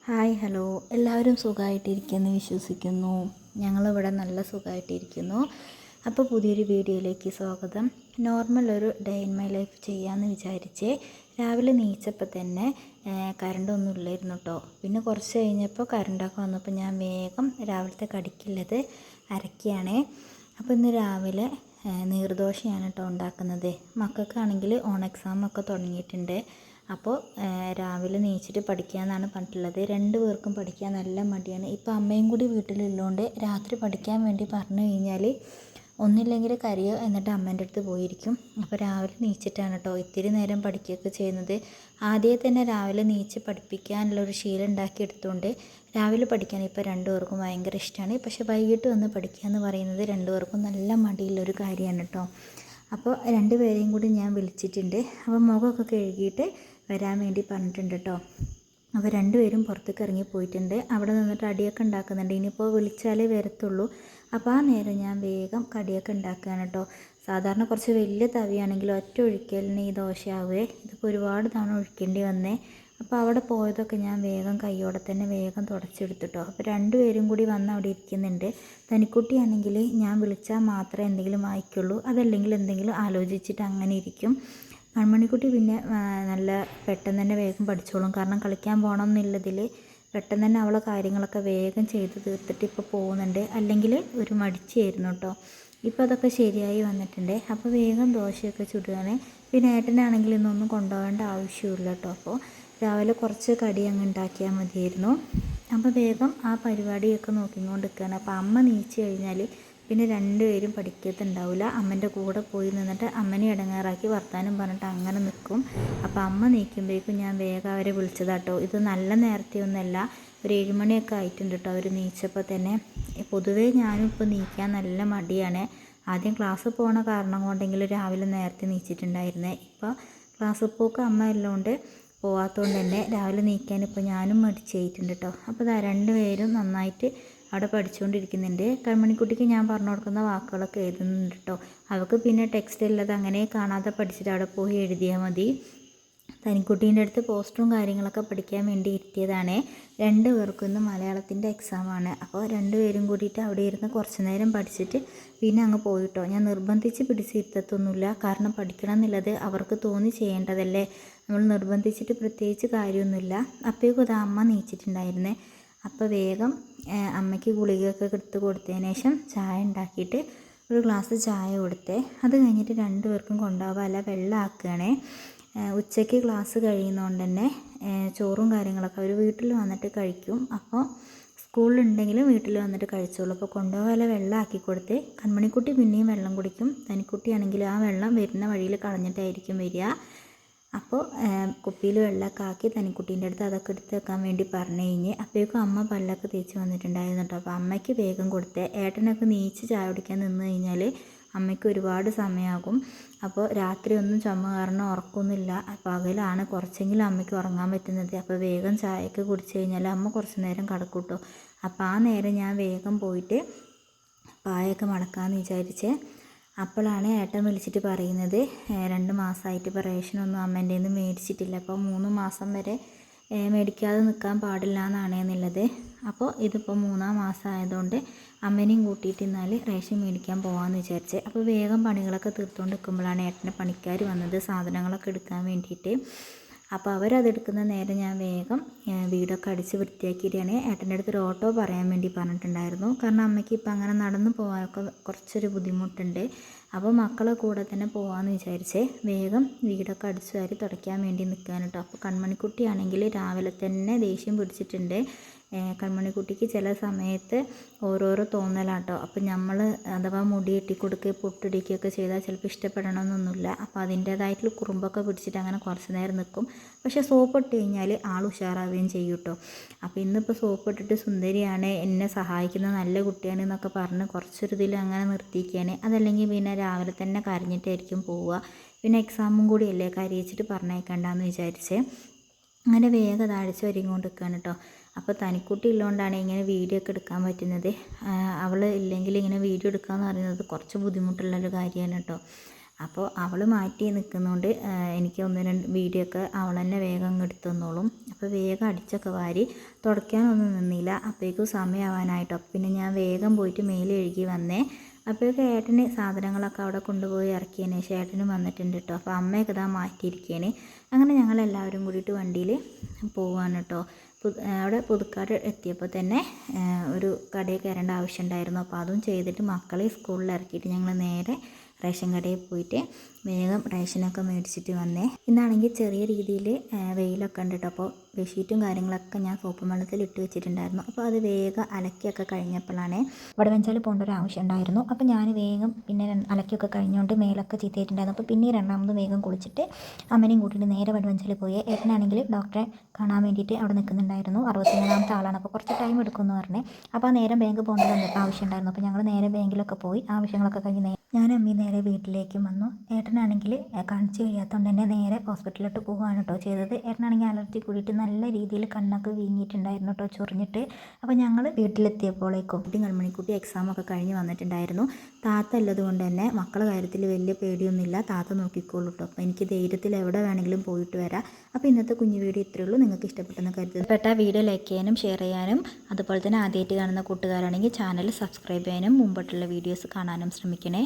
Hi hello, എല്ലാവരും സുഖമായിട്ടിരിക്കുമെന്ന് വിശ്വസിക്കുന്നു. ഞങ്ങളിവിടെ നല്ല സുഖമായിട്ടിരിക്കുന്നു. അപ്പോൾ പുതിയൊരു വീഡിയോയിലേക്ക് സ്വാഗതം. നോർമൽ ഒരു ഡേ ഇൻ മൈ ലൈഫ് ചെയ്യാമെന്ന് വിചാരിച്ച് രാവിലെ നീച്ചപ്പോൾ തന്നെ കറണ്ടൊന്നും ഇല്ലായിരുന്നു കേട്ടോ. പിന്നെ കുറച്ച് കഴിഞ്ഞപ്പോൾ കറണ്ടൊക്കെ വന്നപ്പോൾ ഞാൻ വേഗം രാവിലത്തെ കടിക്കുള്ളത് അരക്കുകയാണേ. അപ്പോൾ ഇന്ന് രാവിലെ നീർദോശയാണ് കേട്ടോ ഉണ്ടാക്കുന്നത്. മക്കൾക്കാണെങ്കിൽ ഓൺ എക്സാമൊക്കെ തുടങ്ങിയിട്ടുണ്ട്. അപ്പോൾ രാവിലെ നീച്ചിട്ട് പഠിക്കാമെന്നാണ് പറഞ്ഞിട്ടുള്ളത്. 2 പേർക്കും പഠിക്കാൻ നല്ല മടിയാണ്. ഇപ്പോൾ അമ്മയും കൂടി വീട്ടിലുള്ളതുകൊണ്ട് രാത്രി പഠിക്കാൻ വേണ്ടി പറഞ്ഞു കഴിഞ്ഞാൽ ഒന്നില്ലെങ്കിൽ കരയോ, എന്നിട്ട് അമ്മേൻ്റെ അടുത്ത് പോയിരിക്കും. അപ്പോൾ രാവിലെ നീച്ചിട്ടാണ് കേട്ടോ ഇത്തിരി നേരം പഠിക്കുകയൊക്കെ ചെയ്യുന്നത്. ആദ്യമേ തന്നെ രാവിലെ നീച്ച് പഠിപ്പിക്കാനുള്ളൊരു ശീലം ഉണ്ടാക്കിയെടുത്തുകൊണ്ട് രാവിലെ പഠിക്കാൻ ഇപ്പോൾ 2 പേർക്കും ഭയങ്കര ഇഷ്ടമാണ്. പക്ഷേ വൈകിട്ട് വന്ന് പഠിക്കുക എന്ന് പറയുന്നത് 2 പേർക്കും നല്ല മടിയുള്ളൊരു കാര്യമാണ് കേട്ടോ. അപ്പോൾ 2 പേരെയും കൂടി ഞാൻ വിളിച്ചിട്ടുണ്ട്. അപ്പോൾ മുഖമൊക്കെ കഴുകിയിട്ട് വരാൻ വേണ്ടി പറഞ്ഞിട്ടുണ്ട് കേട്ടോ. അപ്പോൾ 2 പേരും പുറത്തേക്ക് ഇറങ്ങി പോയിട്ടുണ്ട്. അവിടെ നിന്നിട്ട് അടിയൊക്കെ ഉണ്ടാക്കുന്നുണ്ട്. ഇനിയിപ്പോൾ വിളിച്ചാലേ വരത്തുള്ളൂ. അപ്പോൾ ആ നേരം ഞാൻ വേഗം കടിയൊക്കെ ഉണ്ടാക്കുകയാണ് കേട്ടോ. സാധാരണ കുറച്ച് വലിയ തവിയാണെങ്കിൽ ഒറ്റ ഒഴിക്കലിന് ഈ ദോശയാവേ. ഇതിപ്പോൾ ഒരുപാട് തവണ ഒഴിക്കേണ്ടി വന്നേ. അപ്പോൾ അവിടെ പോയതൊക്കെ ഞാൻ വേഗം കൈയോടെ തന്നെ വേഗം തുടച്ചെടുത്തിട്ടോ. അപ്പോൾ 2 പേരും കൂടി വന്ന് അവിടെ ഇരിക്കുന്നുണ്ട്. തനിക്കുട്ടിയാണെങ്കിൽ ഞാൻ വിളിച്ചാൽ മാത്രമേ എന്തെങ്കിലും വായിക്കുള്ളൂ, അതല്ലെങ്കിൽ എന്തെങ്കിലും ആലോചിച്ചിട്ട് അങ്ങനെ ഇരിക്കും. കൺമണിക്കുട്ടി പിന്നെ നല്ല പെട്ടെന്ന് തന്നെ വേഗം പഠിച്ചോളും. കാരണം കളിക്കാൻ പോകണം എന്നുള്ളതിൽ പെട്ടെന്ന് തന്നെ അവളെ കാര്യങ്ങളൊക്കെ വേഗം ചെയ്ത് തീർത്തിട്ട് ഇപ്പോൾ പോകുന്നുണ്ട്. അല്ലെങ്കിൽ ഒരു മടിച്ചായിരുന്നു കേട്ടോ. ഇപ്പോൾ അതൊക്കെ ശരിയായി വന്നിട്ടുണ്ട്. അപ്പോൾ വേഗം ദോശയൊക്കെ ചുടുകയാണ്. പിന്നെ ഏട്ടനാണെങ്കിൽ ഇന്നൊന്നും കൊണ്ടുപോകേണ്ട ആവശ്യമില്ല കേട്ടോ. അപ്പോൾ രാവിലെ കുറച്ച് കടി അങ്ങ് ഉണ്ടാക്കിയാൽ മതിയായിരുന്നു. അപ്പോൾ വേഗം ആ പരിപാടിയൊക്കെ നോക്കിക്കൊണ്ട് നിൽക്കുകയാണ്. അപ്പോൾ അമ്മ നീച്ച് കഴിഞ്ഞാൽ പിന്നെ 2 പേരും പഠിക്കത്തുണ്ടാവില്ല. അമ്മൻ്റെ കൂടെ പോയി നിന്നിട്ട് അമ്മനെ ഇടങ്ങാറാക്കി വർത്താനം പറഞ്ഞിട്ട് അങ്ങനെ നിൽക്കും. അപ്പോൾ അമ്മ നീക്കുമ്പോഴേക്കും ഞാൻ വേഗം അവരെ വിളിച്ചതാട്ടോ. ഇത് നല്ല നേരത്തെ ഒന്നുമല്ല, ഒരു 7 മണിയൊക്കെ ആയിട്ടുണ്ട് കേട്ടോ അവർ നീച്ചപ്പോൾ തന്നെ. പൊതുവേ ഞാനും ഇപ്പോൾ നീക്കാൻ നല്ല മടിയാണ്. ആദ്യം ക്ലാസ് പോകണ കാരണം കൊണ്ടെങ്കിലും രാവിലെ നേരത്തെ നീച്ചിട്ടുണ്ടായിരുന്നേ. ഇപ്പോൾ ക്ലാസ് പോക്ക് അമ്മ എല്ലാം പോവാത്തതുകൊണ്ട് തന്നെ രാവിലെ നീക്കാൻ ഇപ്പോൾ ഞാനും മടിച്ചായിട്ടുണ്ട് കേട്ടോ. അപ്പോൾ 2 പേരും നന്നായിട്ട് അവിടെ പഠിച്ചുകൊണ്ടിരിക്കുന്നുണ്ട്. കൺമണിക്കുട്ടിക്ക് ഞാൻ പറഞ്ഞു കൊടുക്കുന്ന വാക്കുകളൊക്കെ എഴുതുന്നുണ്ട് കേട്ടോ. അവൾക്ക് പിന്നെ ടെക്സ്റ്റ് ഉള്ളത് അങ്ങനെ കാണാതെ പഠിച്ചിട്ട് അവിടെ പോയി എഴുതിയാൽ മതി. തനിക്കുട്ടീൻ്റെ അടുത്ത് പോസ്റ്ററും കാര്യങ്ങളൊക്കെ പഠിക്കാൻ വേണ്ടി ഇരുത്തിയതാണ്. 2 പേർക്കും ഇന്ന് മലയാളത്തിൻ്റെ എക്സാമാണ്. അപ്പോൾ 2 പേരും കൂടിയിട്ട് അവിടെ ഇരുന്ന് കുറച്ച് നേരം പഠിച്ചിട്ട് പിന്നെ അങ്ങ് പോയിട്ടോ. ഞാൻ നിർബന്ധിച്ച് പിടിച്ചിരുത്തത്തൊന്നുമില്ല. കാരണം പഠിക്കണം എന്നുള്ളത് അവർക്ക് തോന്നി ചെയ്യേണ്ടതല്ലേ. നമ്മൾ നിർബന്ധിച്ചിട്ട് പ്രത്യേകിച്ച് കാര്യമൊന്നുമില്ല. അപ്പോഴേക്കും അത് അമ്മ നീച്ചിട്ടുണ്ടായിരുന്നേ. അപ്പോൾ വേഗം അമ്മയ്ക്ക് ഗുളികയൊക്കെ എടുത്ത് കൊടുത്തതിന് ശേഷം ചായ ഉണ്ടാക്കിയിട്ട് ഒരു ഗ്ലാസ് ചായ കൊടുത്തേ. അത് കഴിഞ്ഞിട്ട് 2 പേർക്കും കൊണ്ടുപോകാൻ വെള്ളം ആക്കുകയാണേ. ഉച്ചയ്ക്ക് ക്ലാസ് കഴിയുന്നതുകൊണ്ട് തന്നെ ചോറും കാര്യങ്ങളൊക്കെ അവർ വീട്ടിൽ വന്നിട്ട് കഴിക്കും. അപ്പോൾ സ്കൂളിലുണ്ടെങ്കിലും വീട്ടിൽ വന്നിട്ട് കഴിച്ചോളൂ. അപ്പോൾ കൊണ്ടുപോകാൻ വെള്ളം ആക്കി കൊടുത്ത് കൺമണിക്കുട്ടി പിന്നെയും വെള്ളം കുടിക്കും. തനിക്കുട്ടിയാണെങ്കിൽ ആ വെള്ളം വരുന്ന വഴിയിൽ കളഞ്ഞിട്ടായിരിക്കും വരിക. അപ്പോൾ കുപ്പിയിൽ വെള്ളമൊക്കെ ആക്കി തനിക്കുട്ടീൻ്റെ അടുത്ത് അതൊക്കെ എടുത്ത് വെക്കാൻ വേണ്ടി പറഞ്ഞു കഴിഞ്ഞ് അപ്പോഴേക്കും അമ്മ പല്ലൊക്കെ തേച്ച് വന്നിട്ടുണ്ടായിരുന്നു കേട്ടോ. അപ്പോൾ അമ്മയ്ക്ക് വേഗം കൊടുത്തേ. ഏട്ടനൊക്കെ നീച്ച് ചായ കുടിക്കാൻ നിന്ന് കഴിഞ്ഞാൽ അമ്മയ്ക്ക് ഒരുപാട് സമയമാകും. അപ്പോൾ രാത്രി ഒന്നും ചുമ കാരണം ഉറക്കമൊന്നുമില്ല. പകലാണ് കുറച്ചെങ്കിലും അമ്മയ്ക്ക് ഉറങ്ങാൻ പറ്റുന്നത്. അപ്പോൾ വേഗം ചായയൊക്കെ കുടിച്ച് കഴിഞ്ഞാൽ അമ്മ കുറച്ച് നേരം കിടക്കും കേട്ടോ. അപ്പോൾ ആ നേരം ഞാൻ വേഗം പോയിട്ട് പായൊക്കെ മടക്കാമെന്ന് വിചാരിച്ച് അപ്പോഴാണ് ഏട്ടൻ വിളിച്ചിട്ട് പറയുന്നത് 2 മാസമായിട്ട് ഇപ്പോൾ റേഷനൊന്നും അമ്മേൻ്റെ നിന്ന് മേടിച്ചിട്ടില്ല. അപ്പോൾ 3 മാസം വരെ മേടിക്കാതെ നിൽക്കാൻ പാടില്ല എന്നാണ് എന്നുള്ളത്. അപ്പോൾ ഇതിപ്പോൾ 3-ാം മാസം ആയതുകൊണ്ട് അമ്മേനെയും കൂട്ടിയിട്ട് എന്നാൽ റേഷൻ മേടിക്കാൻ പോകാമെന്ന് വിചാരിച്ച്. അപ്പോൾ വേഗം പണികളൊക്കെ തീർത്തുകൊണ്ട് നിൽക്കുമ്പോഴാണ് ഏട്ടൻ്റെ പണിക്കാർ വന്നത് സാധനങ്ങളൊക്കെ എടുക്കാൻ വേണ്ടിയിട്ട്. അപ്പോൾ അവരതെടുക്കുന്ന നേരം ഞാൻ വേഗം വീടൊക്കെ അടിച്ച് വൃത്തിയാക്കിയിട്ടാണ്. ഏട്ടൻ്റെ അടുത്ത് ഒരു ഓട്ടോ പറയാൻ വേണ്ടി പറഞ്ഞിട്ടുണ്ടായിരുന്നു. കാരണം അമ്മയ്ക്ക് ഇപ്പം അങ്ങനെ നടന്നു പോകാനൊക്കെ കുറച്ചൊരു ബുദ്ധിമുട്ടുണ്ട്. അപ്പോൾ മക്കളെ കൂടെ തന്നെ പോകാമെന്ന് വിചാരിച്ച് വേഗം വീടൊക്കെ അടിച്ചു വാരി തുടയ്ക്കാൻ വേണ്ടി നിൽക്കാൻ കേട്ടോ. അപ്പോൾ കൺമണിക്കുട്ടിയാണെങ്കിൽ രാവിലെ തന്നെ ദേഷ്യം പിടിച്ചിട്ടുണ്ട്. കൺമണിക്കുട്ടിക്ക് ചില സമയത്ത് ഓരോരോ തോന്നലാട്ടോ. അപ്പോൾ നമ്മൾ അഥവാ മുടി കെട്ടിക്കൊടുക്കുകയോ പൊട്ടിടിക്കുകയൊക്കെ ചെയ്താൽ ചിലപ്പോൾ ഇഷ്ടപ്പെടണമെന്നൊന്നുമില്ല. അപ്പോൾ അതിൻ്റേതായിട്ടുള്ള കുറുമ്പൊക്കെ പിടിച്ചിട്ട് അങ്ങനെ കുറച്ച് നേരം നിൽക്കും. പക്ഷേ സോപ്പ് ഇട്ട് കഴിഞ്ഞാൽ ആൾ ഉഷാറാവുകയും ചെയ്യും കേട്ടോ. അപ്പോൾ ഇന്നിപ്പോൾ സോപ്പ് ഇട്ടിട്ട് സുന്ദരിയാണ്, എന്നെ സഹായിക്കുന്ന നല്ല കുട്ടിയാണ് എന്നൊക്കെ പറഞ്ഞ് കുറച്ചൊരു ഇതിൽ അങ്ങനെ നിർത്തിയിരിക്കുകയാണ്. അതല്ലെങ്കിൽ പിന്നെ രാവിലെ തന്നെ കരഞ്ഞിട്ടായിരിക്കും പോവുക. പിന്നെ എക്സാമും കൂടിയല്ലേ, കരയിച്ചിട്ട് പറഞ്ഞേക്കണ്ടെന്ന് വിചാരിച്ച് അങ്ങനെ വേഗം അടിച്ച് ഒരുങ്ങിക്കൊണ്ട് നിൽക്കുകയാണ് കേട്ടോ. അപ്പോൾ തനിക്കുട്ടി ഉള്ളതുകൊണ്ടാണ് ഇങ്ങനെ വീഡിയോ ഒക്കെ എടുക്കാൻ പറ്റുന്നത്. അവൾ ഇല്ലെങ്കിൽ ഇങ്ങനെ വീഡിയോ എടുക്കുക എന്ന് പറയുന്നത് കുറച്ച് ബുദ്ധിമുട്ടുള്ളൊരു കാര്യമാണ് കേട്ടോ. അപ്പോൾ അവൾ മാറ്റി നിൽക്കുന്നതുകൊണ്ട് എനിക്ക് ഒന്ന് രണ്ട് വീഡിയോ ഒക്കെ അവൾ തന്നെ വേഗം എടുത്തു തന്നോളും. അപ്പോൾ വേഗം അടിച്ചൊക്കെ വാരി തുടയ്ക്കാനൊന്നും നിന്നില്ല. അപ്പോഴേക്കും സമയമാവാനായിട്ടോ. പിന്നെ ഞാൻ വേഗം പോയിട്ട് മേലെ എഴുകി വന്നേ. അപ്പോഴേക്കും ഏട്ടന് സാധനങ്ങളൊക്കെ അവിടെ കൊണ്ടുപോയി ഇറക്കിയതിന് ശേഷം ഏട്ടനും വന്നിട്ടുണ്ട് കേട്ടോ. അപ്പോൾ അമ്മയൊക്കെ ഇതാ മാറ്റിയിരിക്കുകയാണ്. അങ്ങനെ ഞങ്ങളെല്ലാവരും കൂടിയിട്ട് വണ്ടിയിൽ പോവാണ് കേട്ടോ. അവിടെ പുതുക്കാട് എത്തിയപ്പോൾ തന്നെ ഒരു കടയിൽ കയറേണ്ട ആവശ്യമുണ്ടായിരുന്നു. അപ്പോൾ അതും ചെയ്തിട്ട് മക്കളെ സ്കൂളിൽ ഇറക്കിയിട്ട് ഞങ്ങൾ നേരെ റേഷൻ കടയിൽ പോയിട്ട് വേഗം റേഷനൊക്കെ മേടിച്ചിട്ട് വന്നേ. ഇന്നാണെങ്കിൽ ചെറിയ രീതിയിൽ വെയിലൊക്കെ ഉണ്ട് കേട്ടോ. അപ്പോൾ ബെഡ്ഷീറ്റും കാര്യങ്ങളൊക്കെ ഞാൻ സോപ്പ് വെള്ളത്തിൽ ഇട്ട് വെച്ചിട്ടുണ്ടായിരുന്നു. അപ്പോൾ അത് വേഗം അലക്കിയൊക്കെ കഴിഞ്ഞപ്പോഴാണ് വടവഞ്ചാൽ പോകേണ്ട ഒരു ആവശ്യം ഉണ്ടായിരുന്നു. അപ്പോൾ ഞാൻ വേഗം പിന്നെ അലക്കിയൊക്കെ കഴിഞ്ഞുകൊണ്ട് മേലൊക്കെ ചീത്തയിട്ടുണ്ടായിരുന്നു. അപ്പോൾ പിന്നെ രണ്ടാമത് വേഗം കുളിച്ചിട്ട് അമ്മനെയും കൂട്ടിയിട്ട് നേരെ വടവഞ്ചാൽ പോയി. ഏട്ടനാണെങ്കിൽ ഡോക്ടറെ കാണാൻ വേണ്ടിയിട്ട് അവിടെ നിൽക്കുന്നുണ്ടായിരുന്നു. 63ാമത്തെ ആളാണ്. അപ്പോൾ കുറച്ച് ടൈം എടുക്കുമെന്ന് പറഞ്ഞേ. അപ്പോൾ ആ നേരം ബാങ്ക് പോകേണ്ടത് ആവശ്യം ഉണ്ടായിരുന്നു. അപ്പോൾ ഞങ്ങൾ നേരെ ബാങ്കിലൊക്കെ പോയി ആവശ്യങ്ങളൊക്കെ കഴിഞ്ഞ് ഞാൻ അമ്മി നേരെ വീട്ടിലേക്കും വന്നു. ഏട്ടനാണെങ്കിൽ കാണിച്ച് കഴിയാത്തതുകൊണ്ട് തന്നെ നേരെ ഹോസ്പിറ്റലിലോട്ട് പോവുകയാണ് കേട്ടോ ചെയ്തത്. ഏട്ടനാണെങ്കിൽ അലർജി കൂടിയിട്ട് നല്ല രീതിയിൽ കണ്ണൊക്കെ വീങ്ങിയിട്ടുണ്ടായിരുന്നു കേട്ടോ, ചൊറിഞ്ഞിട്ട്. അപ്പോൾ ഞങ്ങൾ വീട്ടിലെത്തിയപ്പോഴേക്കും കൺമണിക്കുട്ടി എക്സാമൊക്കെ കഴിഞ്ഞ് വന്നിട്ടുണ്ടായിരുന്നു. താത്ത ഉള്ളത് കൊണ്ട് തന്നെ മക്കളുടെ കാര്യത്തിൽ വലിയ പേടിയൊന്നുമില്ല, താത്ത നോക്കിക്കോളൂ കേട്ടോ. അപ്പോൾ എനിക്ക് ധൈര്യത്തിൽ എവിടെ വേണമെങ്കിലും പോയിട്ട് വരാം. അപ്പോൾ ഇന്നത്തെ കുഞ്ഞു വീഡിയോ ഇത്രയേ ഉള്ളൂ. നിങ്ങൾക്ക് ഇഷ്ടപ്പെട്ടെന്ന് കരുതപ്പെട്ട വീഡിയോ ലൈക്ക് ചെയ്യാനും ഷെയർ ചെയ്യാനും അതുപോലെ തന്നെ ആദ്യമായിട്ട് കാണുന്ന കൂട്ടുകാരാണെങ്കിൽ ചാനൽ സബ്സ്ക്രൈബ് ചെയ്യാനും മുമ്പോട്ടുള്ള വീഡിയോസ് കാണാനും ശ്രമിക്കണേ.